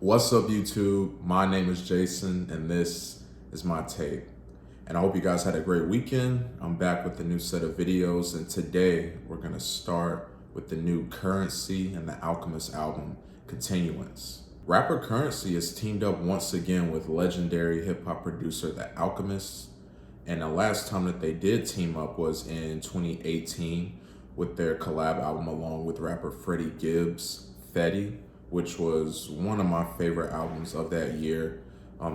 What's up, YouTube? My name is Jason, and this is my tape. And I hope you guys had a great weekend. I'm back with a new set of videos, and today we're gonna start with the new Curren and the Alchemist album, Continuance. Rapper Curren has teamed up once again with legendary hip-hop producer The Alchemist, and the last time that they did team up was in 2018 with their collab album along with rapper Freddie Gibbs, Fetty, which was one of my favorite albums of that year.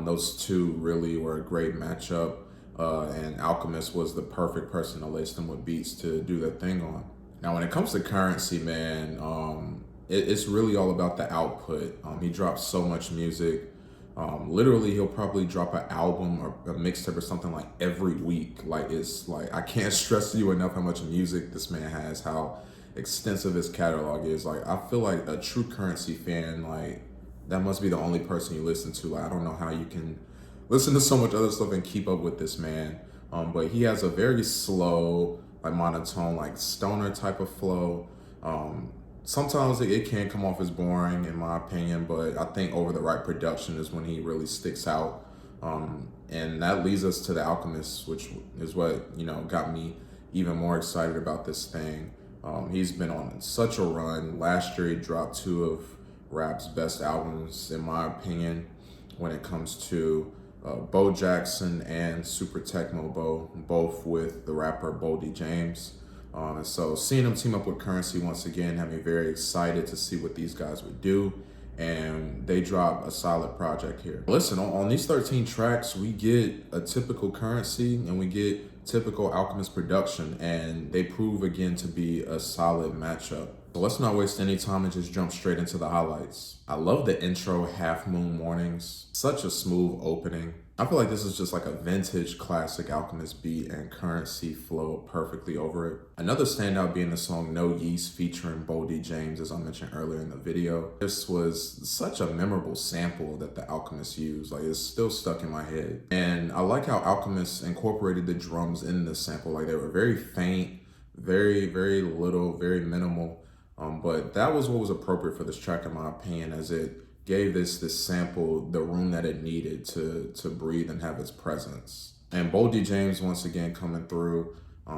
Those two really were a great matchup, and Alchemist was the perfect person to lace them with beats to do their thing on. Now, when it comes to Curren, man, it's really all about the output. He drops so much music. Literally, he'll probably drop an album or a mixtape or something like every week. I can't stress to you enough how much music this man has, how extensive his catalog is. I feel like a true Curren fan, that must be the only person you listen to. I don't know how you can listen to so much other stuff and keep up with this man. But he has a very slow, monotone, stoner type of flow. Sometimes it can come off as boring, in my opinion, but I think over the right production is when he really sticks out. And that leads us to The Alchemist, which is what, got me even more excited about this thing. He's been on such a run. Last year, he dropped two of rap's best albums, in my opinion, when it comes to Bo Jackson and Super Tecmo Bo, both with the rapper Boldy James. So seeing him team up with Curren once again had me very excited to see what these guys would do, and they drop a solid project here. Listen, on these 13 tracks, we get a typical Curren and we get typical Alchemist production, and they prove again to be a solid matchup. So let's not waste any time and just jump straight into the highlights. I love the intro, Half Moon Mornings. Such a smooth opening. I feel like this is just like a vintage classic Alchemist beat, and Curren flow perfectly over it. Another standout being the song No Yeast featuring Boldy James, as I mentioned earlier in the video. This was such a memorable sample that the Alchemist used. It's still stuck in my head. And I like how Alchemist incorporated the drums in the sample. They were very faint, very, very little, very minimal. But that was what was appropriate for this track, in my opinion, as it gave this sample the room that it needed to breathe and have its presence. And Boldy James once again coming through,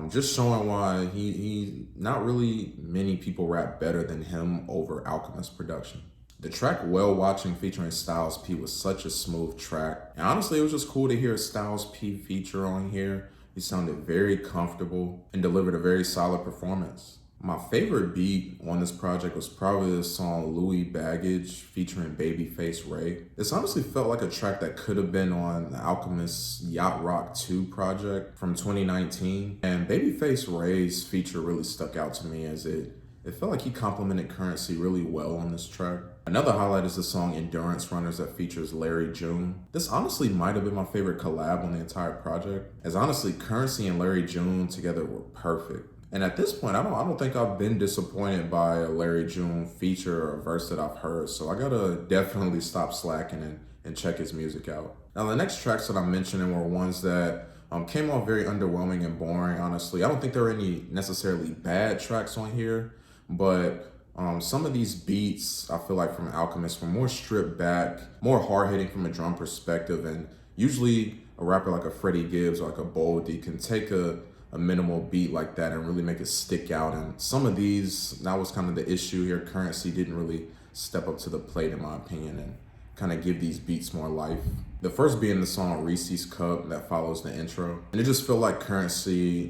just showing why he not really many people rap better than him over Alchemist production. The track Well Watching featuring Styles P was such a smooth track. And honestly, it was just cool to hear a Styles P feature on here. He sounded very comfortable and delivered a very solid performance. My favorite beat on this project was probably the song Louis Baggage featuring Babyface Ray. This honestly felt like a track that could have been on the Alchemist's Yacht Rock 2 project from 2019. And Babyface Ray's feature really stuck out to me, as it felt like he complemented Curren really well on this track. Another highlight is the song Endurance Runners that features Larry June. This honestly might have been my favorite collab on the entire project, as honestly Curren and Larry June together were perfect. And at this point, I don't think I've been disappointed by a Larry June feature or a verse that I've heard. So I gotta definitely stop slacking and check his music out. Now, the next tracks that I'm mentioning were ones that came off very underwhelming and boring, honestly. I don't think there were any necessarily bad tracks on here, but some of these beats, I feel like from Alchemist, were more stripped back, more hard-hitting from a drum perspective. And usually a rapper like a Freddie Gibbs or like a Boldy can take a minimal beat like that and really make it stick out. And some of these, that was kind of the issue here. Curren didn't really step up to the plate, in my opinion, and kind of give these beats more life. The first being the song Reese's Cup that follows the intro. And it just felt like Curren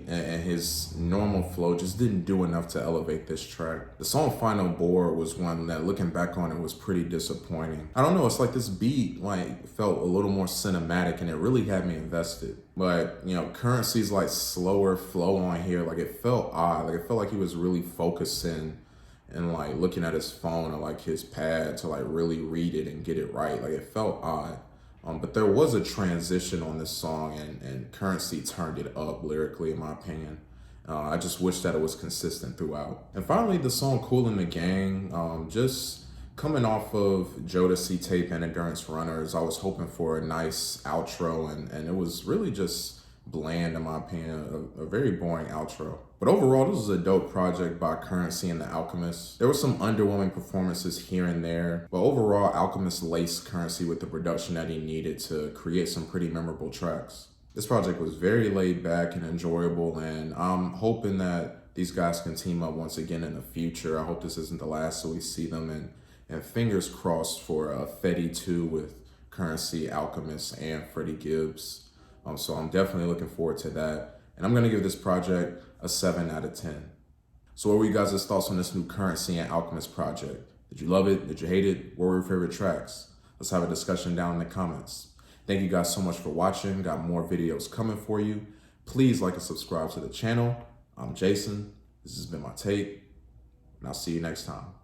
and his normal flow just didn't do enough to elevate this track. The song Final Board was one that, looking back on it, was pretty disappointing. I don't know, it's like this beat felt a little more cinematic, and it really had me invested. But, Curren slower flow on here, it felt odd. It felt like he was really focusing and looking at his phone or his pad to really read it and get it right. It felt odd. But there was a transition on this song, and Curren turned it up lyrically, in my opinion. I just wish that it was consistent throughout. And finally, the song Kool The Gang, just coming off of Jodeci Tape and Endurance Runners, I was hoping for a nice outro, and it was really just bland, in my opinion, a very boring outro. But overall, this was a dope project by Curren and the Alchemist. There were some underwhelming performances here and there, but overall, Alchemist laced Curren with the production that he needed to create some pretty memorable tracks. This project was very laid back and enjoyable, and I'm hoping that these guys can team up once again in the future. I hope this isn't the last, so we see them, and fingers crossed for Fetty 2 with Curren, Alchemist, and Freddie Gibbs. So I'm definitely looking forward to that. And I'm going to give this project a 7 out of 10. So what were you guys' thoughts on this new Curren and Alchemist project? Did you love it? Did you hate it? What were your favorite tracks? Let's have a discussion down in the comments. Thank you guys so much for watching. Got more videos coming for you. Please like and subscribe to the channel. I'm Jason. This has been my tape, and I'll see you next time.